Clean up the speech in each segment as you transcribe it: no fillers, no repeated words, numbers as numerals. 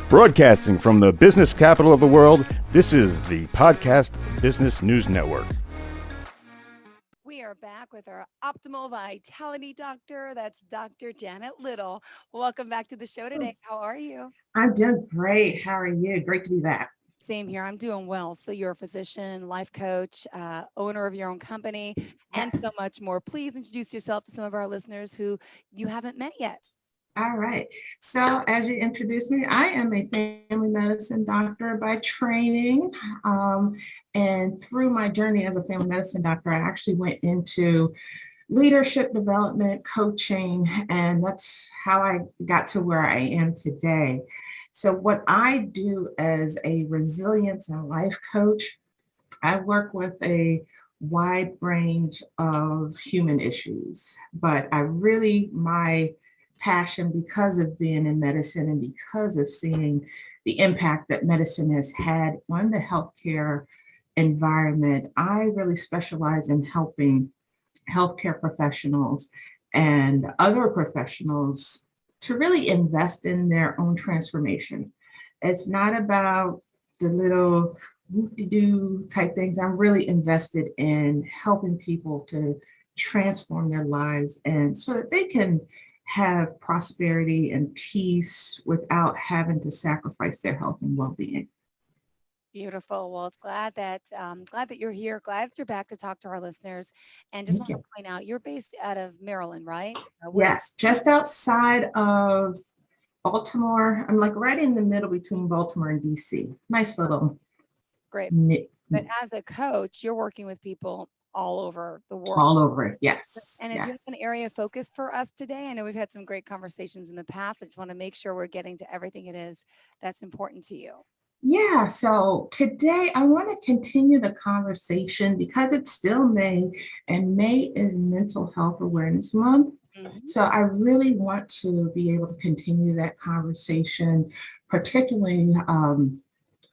Broadcasting from the business capital of the world, this is the Podcast Business News Network. We are back with our optimal vitality doctor. That's Dr. Janet Little. Welcome back to the show today. How are you? I'm doing great. How are you? Great to be back. Same here. I'm doing well. So you're a physician, life coach, owner of your own company, and so much more. Please introduce yourself to some of our listeners who you haven't met yet. All right. So as you introduced me, I am a family medicine doctor by training. And through my journey as a family medicine doctor, I actually went into leadership development, coaching, and that's how I got to where I am today. So what I do as a resilience and life coach, I work with a wide range of human issues, but my passion, because of being in medicine and because of seeing the impact that medicine has had on the healthcare environment, I really specialize in helping healthcare professionals and other professionals to really invest in their own transformation. It's not about the little whoop-de-doo type things. I'm really invested in helping people to transform their lives and so that they can have prosperity and peace without having to sacrifice their health and well-being. Beautiful. Well, it's glad that you're here. Glad that you're back to talk to our listeners. And just want to point out, you're based out of Maryland, right? Yes, just outside of Baltimore. I'm like right in the middle between Baltimore and DC. Nice little. Great. But as a coach, you're working with people all over the world. All over, yes. And if you have an area of focus for us today, I know we've had some great conversations in the past. I just want to make sure we're getting to everything it is that's important to you. Yeah, so today I want to continue the conversation because it's still May, and May is Mental Health Awareness Month. So I really want to be able to continue that conversation, particularly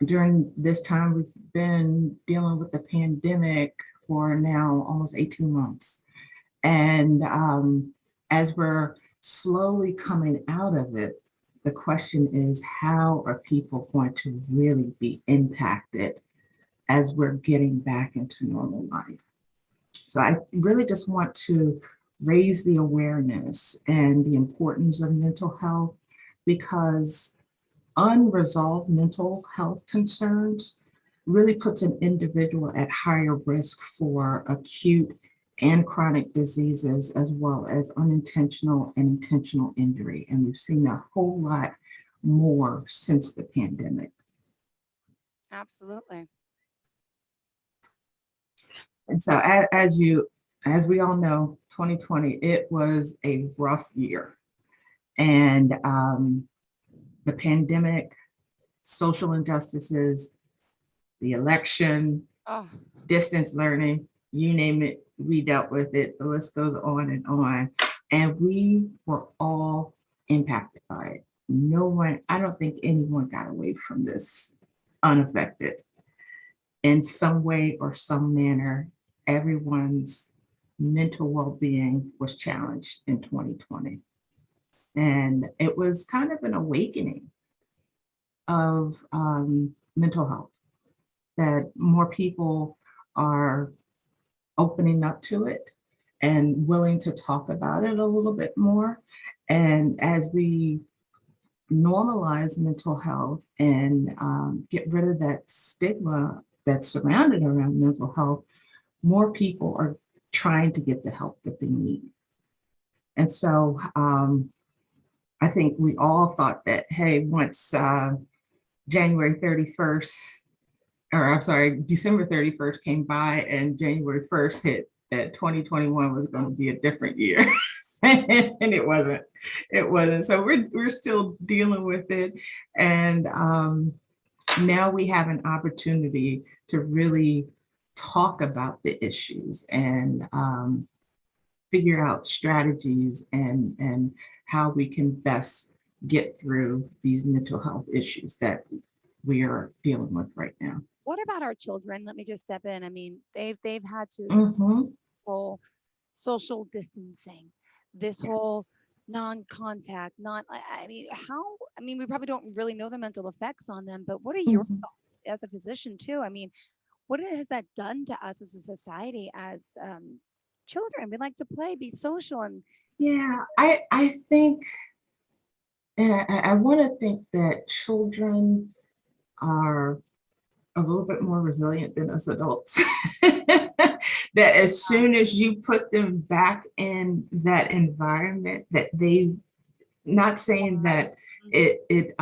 during this time. We've been dealing with the pandemic for now almost 18 months. And as we're slowly coming out of it, the question is, how are people going to really be impacted as we're getting back into normal life? So I really just want to raise the awareness and the importance of mental health, because unresolved mental health concerns really puts an individual at higher risk for acute and chronic diseases, as well as unintentional and intentional injury. And we've seen a whole lot more since the pandemic. Absolutely. And so as we all know, 2020, it was a rough year. And the pandemic, social injustices, the election, distance learning, you name it, we dealt with it. The list goes on. And we were all impacted by it. I don't think anyone got away from this unaffected. In some way or some manner, everyone's mental well-being was challenged in 2020. And it was kind of an awakening of mental health, that more people are opening up to it and willing to talk about it a little bit more. And as we normalize mental health and get rid of that stigma that's surrounded around mental health, more people are trying to get the help that they need. And so I think we all thought that, hey, once December 31st came by and January 1st hit, that 2021 was going to be a different year. And it wasn't. So we're still dealing with it. And now we have an opportunity to really talk about the issues and figure out strategies and how we can best get through these mental health issues that we are dealing with right now. What about our children? Let me just step in. I mean, they've had to this whole social distancing, this whole non-contact, how I mean, we probably don't really know the mental effects on them, but what are your Mhm. thoughts as a physician too? I mean, what has that done to us as a society, as children? We like to play, be social, and Yeah, I think, and I want to think that children are a little bit more resilient than us adults. That as soon as you put them back in that environment, that they, not saying that it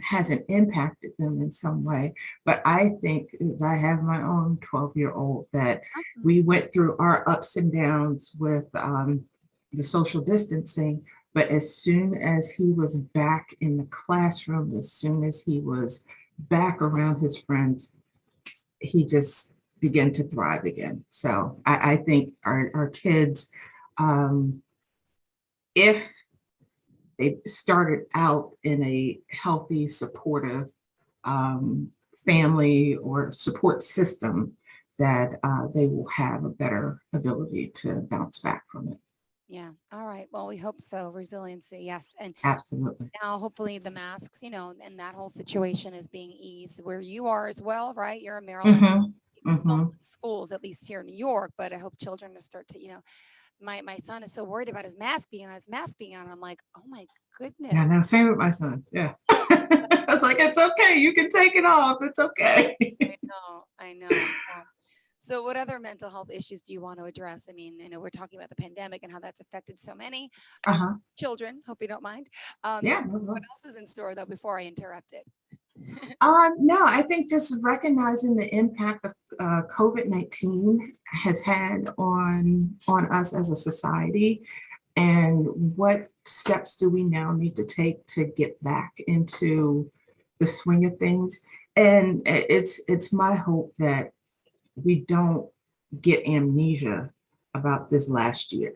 hasn't impacted them in some way, but I think, as I have my own 12-year-old, that we went through our ups and downs with the social distancing, but as soon as he was back in the classroom, as soon as he was back around his friends, he just began to thrive again. So I think our kids, um, if they started out in a healthy, supportive family or support system, that they will have a better ability to bounce back from it. yeah. All right. Well, we hope so. Resiliency, yes. And Absolutely. now, hopefully, the masks, and that whole situation is being eased where you are as well, right? You're in Maryland. Hmm. Still Hmm. schools, at least here in New York, but I hope children will start to, my son is so worried about his mask being on, I'm like, oh my Yeah, goodness. no, same with my son. Yeah. I was like, it's okay. You can take it off. It's okay. I know. So, what other mental health issues do you want to address? I mean, I know we're talking about the pandemic and how that's affected so many Uh-huh. children. Hope you don't mind. Yeah. What else is in store, though, before I interrupted? No, I think just recognizing the impact of COVID-19 has had on us as a society, and what steps do we now need to take to get back into the swing of things. And it's my hope that we don't get amnesia about this last year,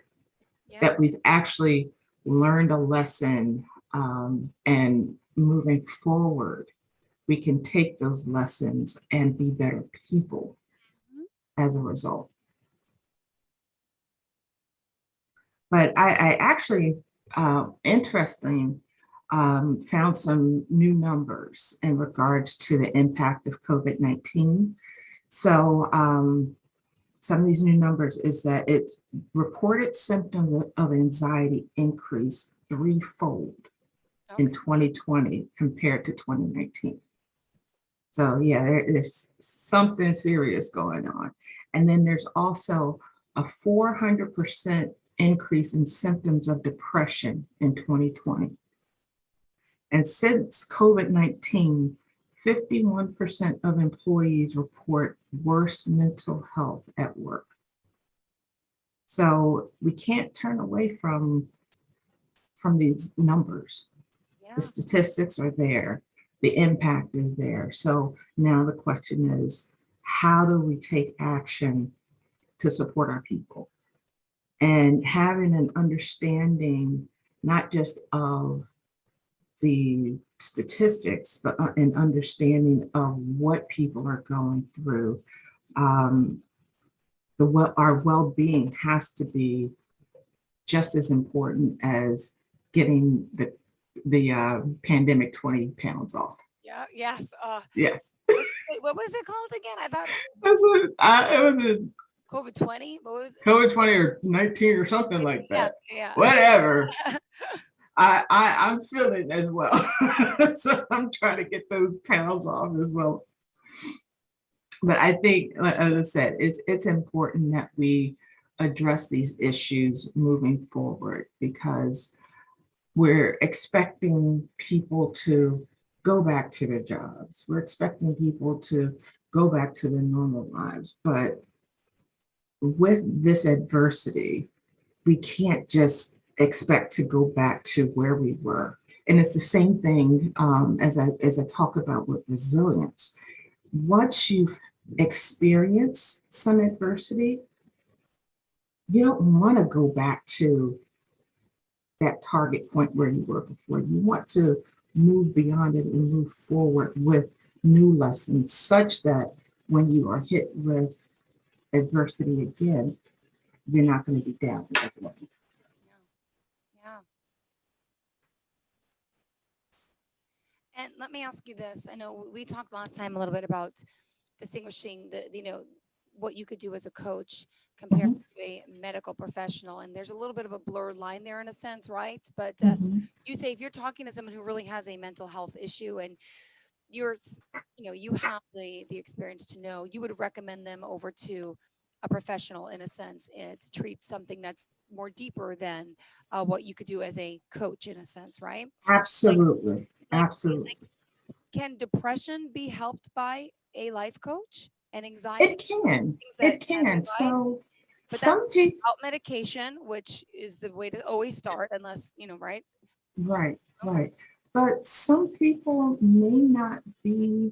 Yeah. that we've actually learned a lesson, and moving forward, we can take those lessons and be better people Mhm. as a result. But I actually, interesting, found some new numbers in regards to the impact of COVID-19. So some of these new numbers is that it's reported symptoms of anxiety increased threefold in Okay. 2020 compared to 2019. So yeah, there's something serious going on. And then there's also a 400% increase in symptoms of depression in 2020. And since COVID-19, 51% of employees report worse mental health at work. So we can't turn away from these numbers. The Yeah. statistics are there, the impact is there. So now the question is, how do we take action to support our people? And having an understanding, not just of the statistics, but an understanding of what people are going through. Um, our well-being has to be just as important as getting the pandemic 20 pounds off. Yeah. Yes. Yes. Wait, what was it called again? I thought It was a COVID 20. What was it? COVID 20 or 19 or something like Yeah. that. Yeah. Whatever. I'm feeling as well. So I'm trying to get those pounds off as well. But I think, as I said, it's important that we address these issues moving forward, because we're expecting people to go back to their jobs. We're expecting people to go back to their normal lives. But with this adversity, we can't just expect to go back to where we were. And it's the same thing, as I talk about with resilience. Once you've experienced some adversity, you don't want to go back to that target point where you were before. You want to move beyond it and move forward with new lessons, such that when you are hit with adversity again, you're not going to be down as well. Yeah. And let me ask you this. I know we talked last time a little bit about distinguishing what you could do as a coach compared Mhm, to a medical professional. And there's a little bit of a blurred line there in a sense, right? But mhm. you say if you're talking to someone who really has a mental health issue and you're, you have the experience to know, you would recommend them over to a professional in a sense to treat something that's more deeper than what you could do as a coach in a sense, right? Like, Absolutely, like absolutely. can depression be helped by a life coach and anxiety, It can, things that it can be, can. right? So But that's some people, without medication, which is the way to always start, unless, right? right, Okay. right. But some people may not be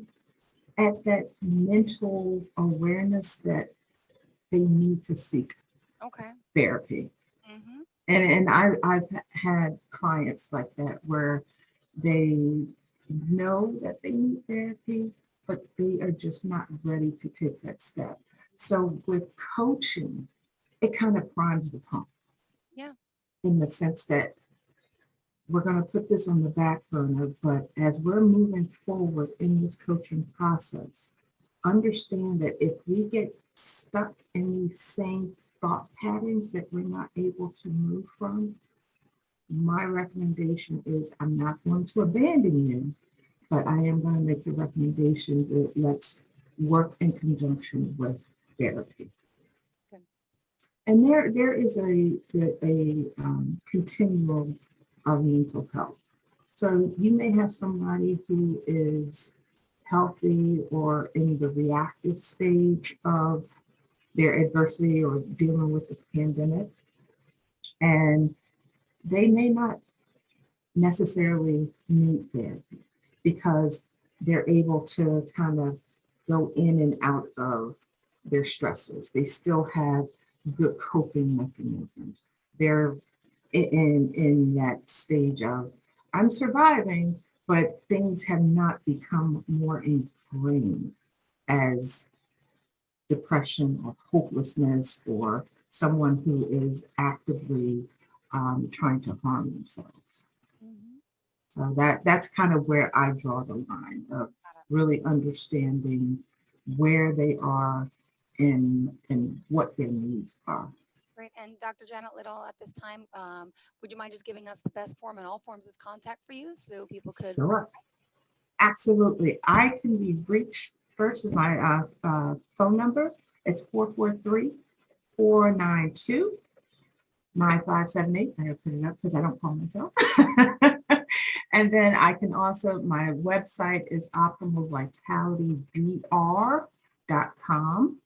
at that mental awareness that they need to seek Okay. therapy. Mm-hmm. And I've had clients like that where they know that they need therapy, but they are just not ready to take that step. So with coaching, it kind of primes the pump Yeah. in the sense that we're going to put this on the back burner, but as we're moving forward in this coaching process, understand that if we get stuck in these same thought patterns that we're not able to move from, my recommendation is I'm not going to abandon you, but I am going to make the recommendation that let's work in conjunction with therapy. Good. And there is a continuum of mental health. So you may have somebody who is healthy or in the reactive stage of their adversity or dealing with this pandemic, and they may not necessarily need therapy because they're able to kind of go in and out of their stressors. They still have good coping mechanisms. They're in that stage of I'm surviving, but things have not become more ingrained as depression or hopelessness or someone who is actively trying to harm themselves. Mm-hmm. So that's kind of where I draw the line of really understanding where they are and what their needs are. Great. And Dr. Janet Little, at this time, would you mind just giving us the best form and all forms of contact for you so people could? Sure, absolutely. I can be reached first with my phone number. It's 443-492-9578. I have put it up because I don't call myself. And then I can also, my website is optimalvitalitydr.com.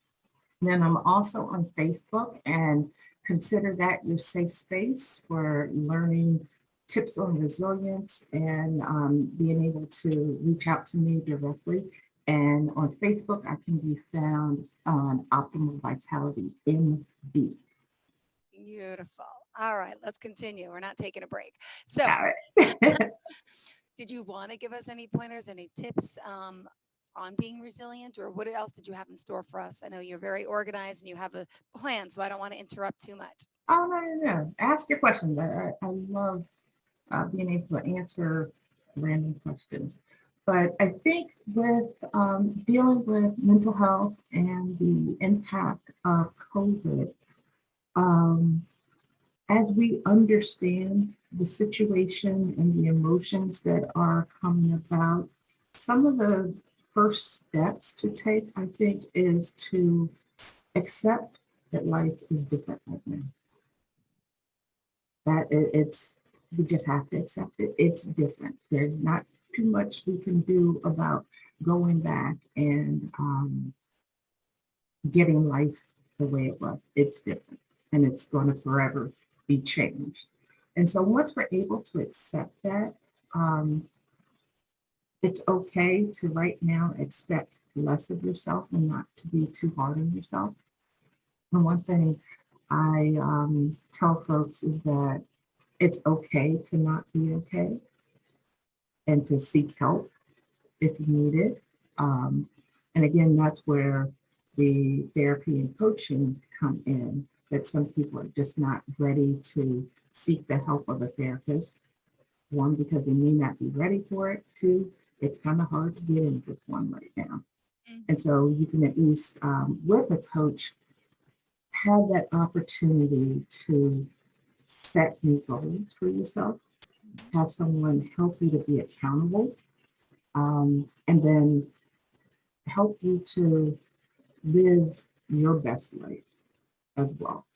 Then I'm also on Facebook, and consider that your safe space for learning tips on resilience and being able to reach out to me directly. And on Facebook, I can be found on Optimal Vitality MB. Beautiful. All right, let's continue. We're not taking a break. So, Got it. did you want to give us any pointers, any tips on being resilient, or what else did you have in store for us? I know you're very organized and you have a plan, so I don't want to interrupt too much. Oh, no, no, no. Ask your questions. I love being able to answer random questions. But I think with dealing with mental health and the impact of COVID, um, as we understand the situation and the emotions that are coming about, some of the first steps to take, I think, is to accept that life is different right now. That it's, we just have to accept it. It's different. There's not too much we can do about going back and getting life the way it was. It's different and it's going to forever be changed. And so once we're able to accept that, um, it's okay to right now expect less of yourself and not to be too hard on yourself. And one thing I tell folks is that it's okay to not be okay and to seek help if you need it. And again, that's where the therapy and coaching come in, that some people are just not ready to seek the help of a therapist. One, because they may not be ready for it. Two, it's kind of hard to get into one right now. Mhm. And so you can at least, with a coach, have that opportunity to set new goals for yourself, have someone help you to be accountable, and then help you to live your best life as well.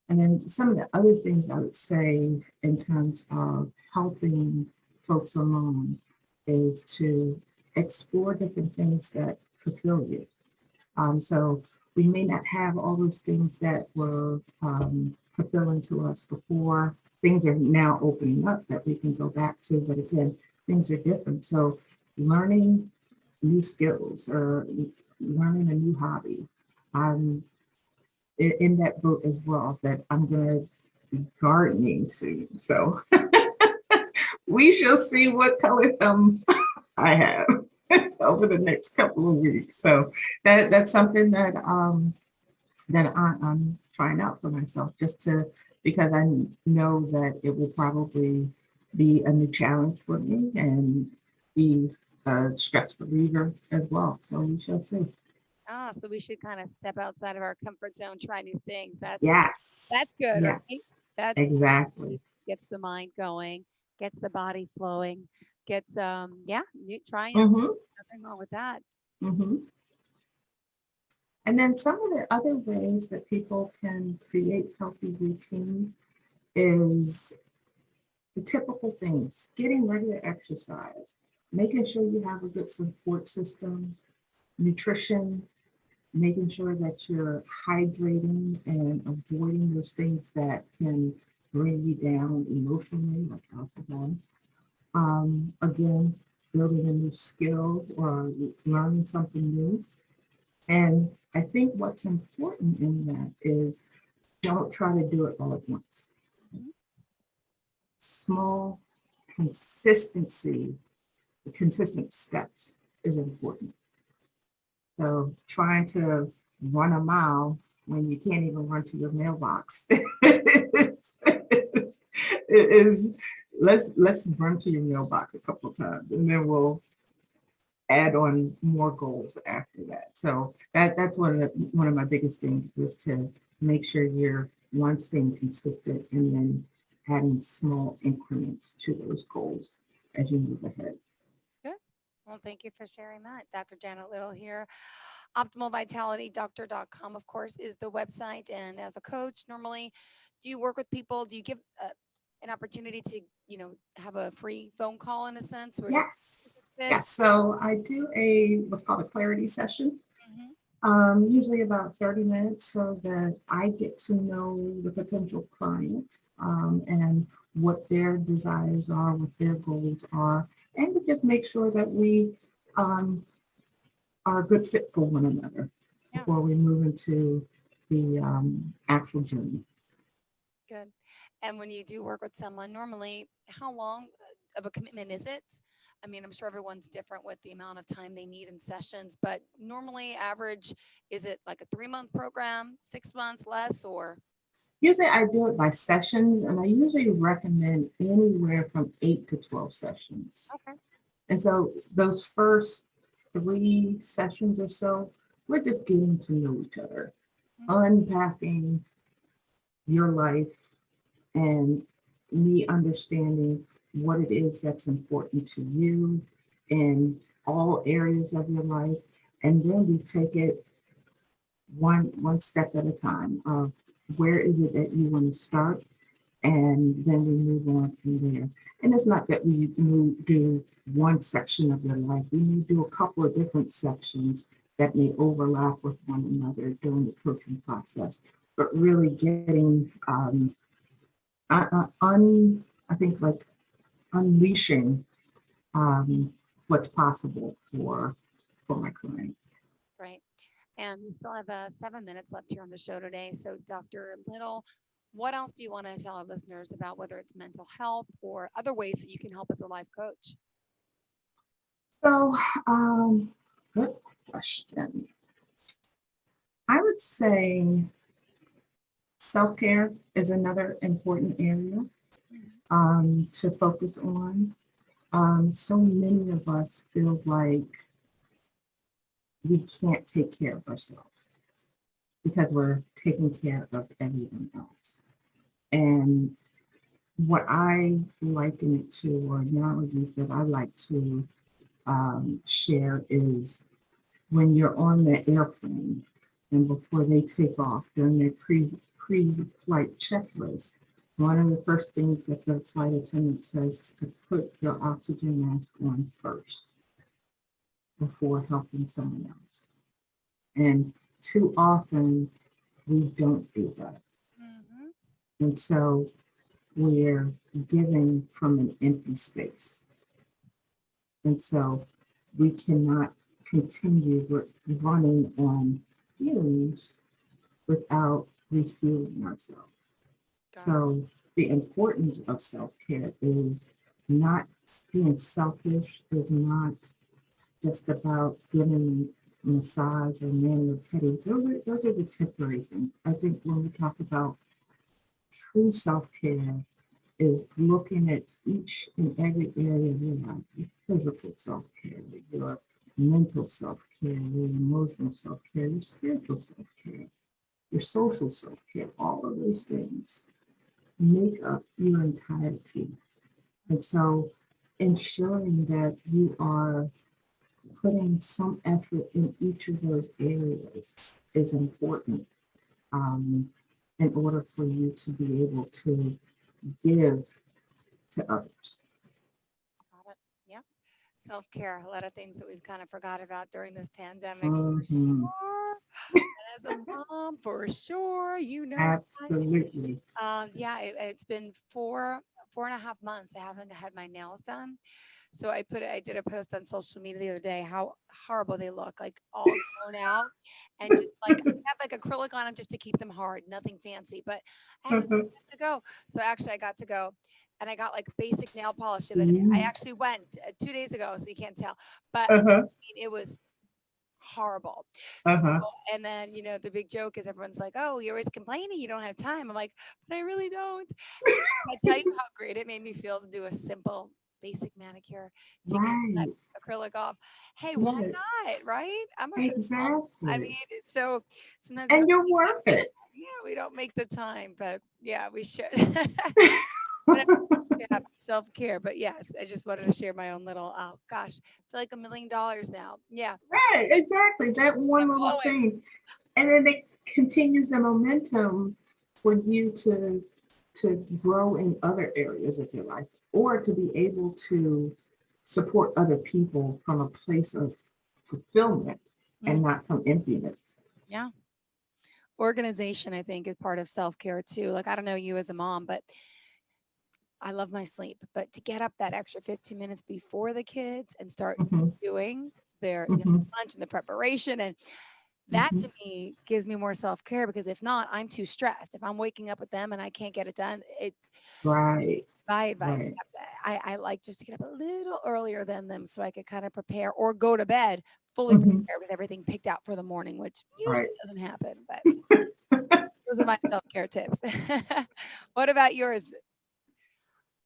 And then some of the other things I would say in terms of helping folks along is to explore different things that fulfill you. So we may not have all those things that were fulfilling to us before. Things are now opening up that we can go back to, but again, things are different. So learning new skills or learning a new hobby. I'm in that boat as well that I'm going to be gardening soon. So we shall see what color thumb I have over the next couple of weeks. So that's something that I'm trying out for myself just to because I know that it will probably be a new challenge for me and be a stress reliever as well. So we shall see. So we should kind of step outside of our comfort zone, try new things. That's Yes. good, right? Yes. That Exactly. gets the mind going, gets the body flowing, gets trying out. Mm-hmm. Nothing wrong with that. Mm-hmm. And then some of the other ways that people can create healthy routines is the typical things, getting regular exercise, making sure you have a good support system, nutrition, making sure that you're hydrating and avoiding those things that can bring you down emotionally, like alcohol. Again, building a new skill or learning something new. And I think what's important in that is don't try to do it all at once. Mhm. Small consistency, consistent steps is important. So trying to run a mile when you can't even run to your mailbox is let's run to your mailbox a couple of times and then we'll add on more goals after that. So that's one of my biggest things is to make sure you're one staying consistent and then adding small increments to those goals as you move ahead. Good. Well, thank you for sharing that. Dr. Janet Little here. OptimalVitalityDoctor.com, of course, is the website. And as a coach, normally, do you work with people? Do you give an opportunity to, have a free phone call in a sense where just Yes. fit? Yes. So I do what's called a clarity session, Mhm. usually about 30 minutes so that I get to know the potential client and what their desires are, what their goals are, and to just make sure that we um, are a good fit for one another Yeah, before we move into the actual journey. good. And when you do work with someone, normally, how long of a commitment is it? I mean, I'm sure everyone's different with the amount of time they need in sessions, but normally, average, is it like a 3-month program, 6 months, less, or? Usually I do it by sessions, and I usually recommend anywhere from 8 to 12 sessions. Okay. And so those first 3 sessions or so, we're just getting to know each other, unpacking your life and me understanding what it is that's important to you in all areas of your life. And then we take it one step at a time of where is it that you want to start, and then we move on from there. And it's not that we do one section of your life. We may do a couple of different sections that may overlap with one another during the coaching process, but really getting I think like unleashing what's possible for my clients. Right. And we still have 7 minutes left here on the show today. So, Dr. Little, what else do you want to tell our listeners about whether it's mental health or other ways that you can help as a life coach? So, good question. I would say self-care is another important area Mhm. to focus on. So many of us feel like we can't take care of ourselves because we're taking care of everyone else. And what I liken it to, or analogy that I like to share, is when you're on the airplane and before they take off, during their pre-flight checklist, one of the first things that the flight attendant says is to put your oxygen mask on first before helping someone else. And too often we don't do that. Mhm. And so we're giving from an empty space. And so we cannot continue running on fumes without refueling ourselves. Got it. So the importance of self-care is not being selfish, is not just about getting a massage or mani or pedi. Those are the temporary things. I think when we talk about true self-care is looking at each and every area of your life, your physical self-care, your mental self-care, your emotional self-care, your spiritual self-care, your social self-care, all of those things make up your entirety. And so ensuring that you are putting some effort in each of those areas is important in order for you to be able to give to others. Got it. Yeah. Self-care, a lot of things that we've kind of forgot about during this pandemic. Mhm. Sure. As a mom, for sure, you know that. Absolutely. Yeah, it's been 4.5 months. I haven't had my nails done. So I did a post on social media the other day how horrible they look, like all grown out, and just like I have like acrylic on them just to keep them hard, nothing fancy. But I haven't Uh-huh. got to go. So actually, I got to go, and I got like basic nail polish the other day. I Mhm. actually went 2 days ago, so you can't tell, but Uh-huh. it was horrible. So, Uh-huh. and then, the big joke is everyone's like, "Oh, you're always complaining you don't have time." I'm like, "But I really don't." I tell you how great it made me feel to do a simple, basic manicure to get that Right. acrylic off. Hey, why Yeah, not? Right? I'm a good mom. I mean, exactly. so sometimes And you're worth it. we don't make the time, but yeah, we should. But yeah, self-care. But yes, I just wanted to share my own little, oh gosh, I feel like $1 million now. Yeah, Right, exactly. That I'm one little blowing. thing. And then it continues the momentum for you to grow in other areas of your life or to be able to support other people from a place of fulfillment and Mm, not from emptiness. yeah. Organization, I think, is part of self-care too. Like, I don't know you as a mom, but I love my sleep. But to get up that extra 15 minutes before the kids and start Mhm, doing their mhm, lunch and the preparation, and that mhm. to me gives me more self-care, because if not, I'm too stressed. If I'm waking up with them and I can't get it done, Right, my advice, right. I like just to get up a little earlier than them so I could kind of prepare or go to bed fully Mhm, prepared with everything picked out for the morning, which right. usually doesn't happen. But those are my self-care tips. What about yours?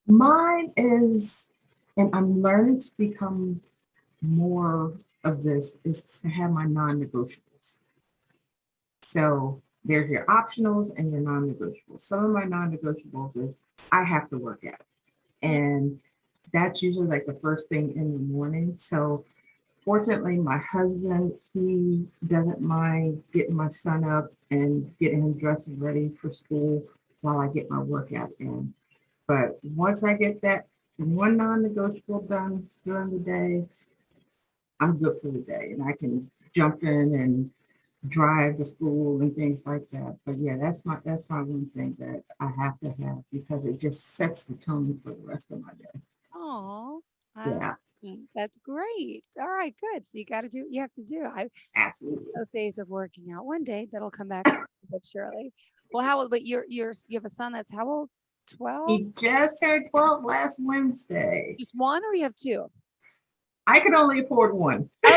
Mine is, and I'm learning to become more of this, is to have my non-negotiables. So there's your optionals and your non-negotiables. Some of my non-negotiables is I have to work out. Mm, And that's usually like the first thing in the morning. So fortunately, my husband, he doesn't mind getting my son up and getting him dressed and ready for school while I get my workout in. But once I get that one non-negotiable done during the day, I'm good for the day and I can jump in and drive to school and things like that. But yeah, that's my one thing that I have to have because it just sets the tone for the rest of my day. oh, I love Yeah, that. That's great. All right, good. So you got to do what you have to do. I absolutely. those days of working out. One day that'll come back, but surely. Well, how old? But you have a son that's how old? 12? He just turned 12 last Wednesday. Just one, or you have two? I could only afford one. Okay.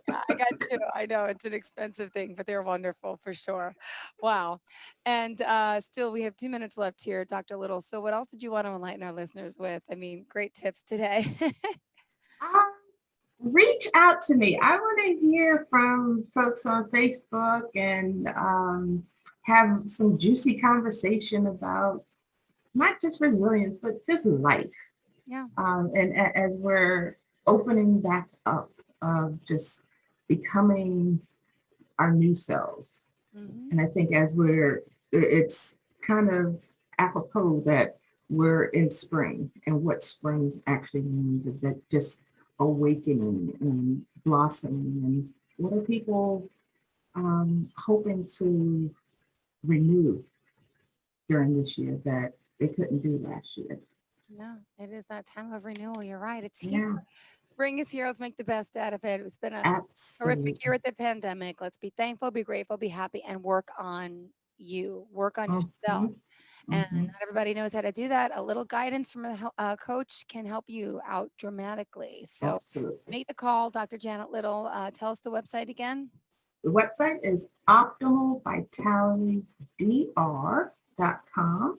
Yeah, I got too. I know it's an expensive thing, but they're wonderful for sure. Wow. And still, we have 2 minutes left here, Dr. Little. So, what else did you want to enlighten our listeners with? I mean, great tips today. Reach out to me. I want to hear from folks on Facebook and have some juicy conversation about not just resilience, but just life. Yeah. And as we're opening back up of just becoming our new selves. Mhm. And I think it's kind of apropos that we're in spring and what spring actually means, that just awakening and blossoming, and what are people hoping to renew during this year that they couldn't do last year. No, it is that time of renewal. You're right. It's Yeah, here. Spring is here. Let's make the best out of it. It's been a absolutely. horrific year with the pandemic. Let's be thankful, be grateful, be happy, and work on you. Work on yourself. And not everybody knows how to do that. A little guidance from a coach can help you out dramatically. So Absolutely. make the call, Dr. Janet Little. Tell us the website again. The website is optimalvitalitydr.com.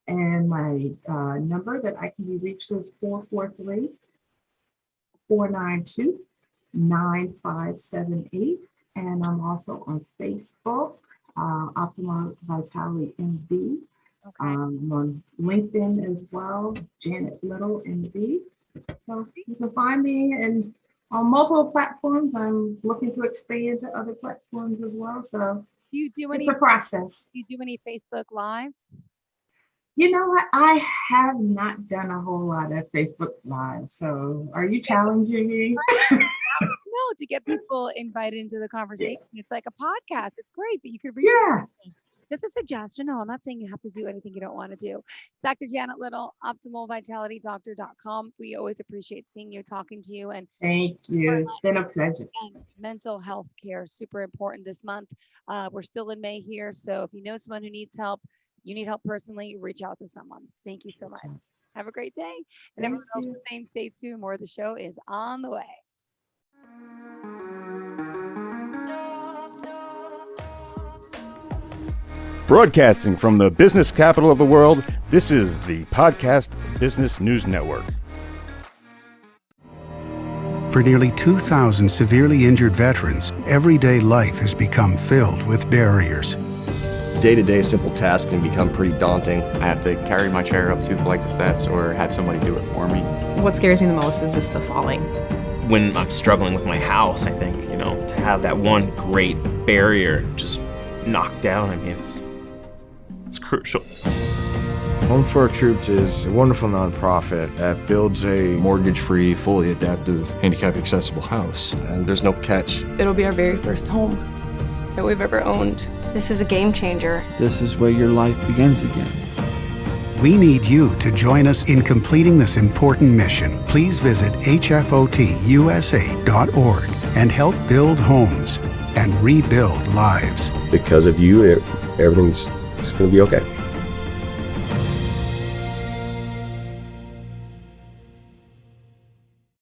And my number that I can be reached is 443-492-9578. And I'm also on Facebook, Optimal Vitality MD. Okay. I'm on LinkedIn as well, Janet Little MD. So you can find me and on multiple platforms. I'm looking to expand to other platforms as well. So Do you do it's a process. Do you do any Facebook Lives? You know what? I have not done a whole lot of Facebook Live. So are you challenging me? No, to get people invited into the conversation. It's like a podcast. It's great, but you could reach Yeah. out. Just a suggestion. No, I'm not saying you have to do anything you don't want to do. Dr. Janet Little, optimalvitalitydoctor.com. We always appreciate seeing you, talking to you, and Thank you. It's been a pleasure. mental health care, super important this month. We're still in May here. So if you know someone who needs help, you need help personally, reach out to someone. Thank you so much. Have a great day. And everyone else saying stay tuned. More of the show is on the way. Broadcasting from the business capital of the world, this is the Podcast Business News Network. For nearly 2,000 severely injured veterans, everyday life has become filled with barriers. Day-to-day simple tasks can become pretty daunting. I have to carry my chair up 2 flights of steps or have somebody do it for me. What scares me the most is just the falling. When I'm struggling with my house, I think, to have that one great barrier just knocked down, it's crucial. Home for Our Troops is a wonderful nonprofit that builds a Mortgage-free, fully adaptive, handicap-accessible house. And there's no catch. It'll be our very first home that we've ever owned. This is a game changer. This is where your life begins again. We need you to join us in completing this important mission. Please visit hfotusa.org and help build homes and rebuild lives. Because of you, everything's going to be okay.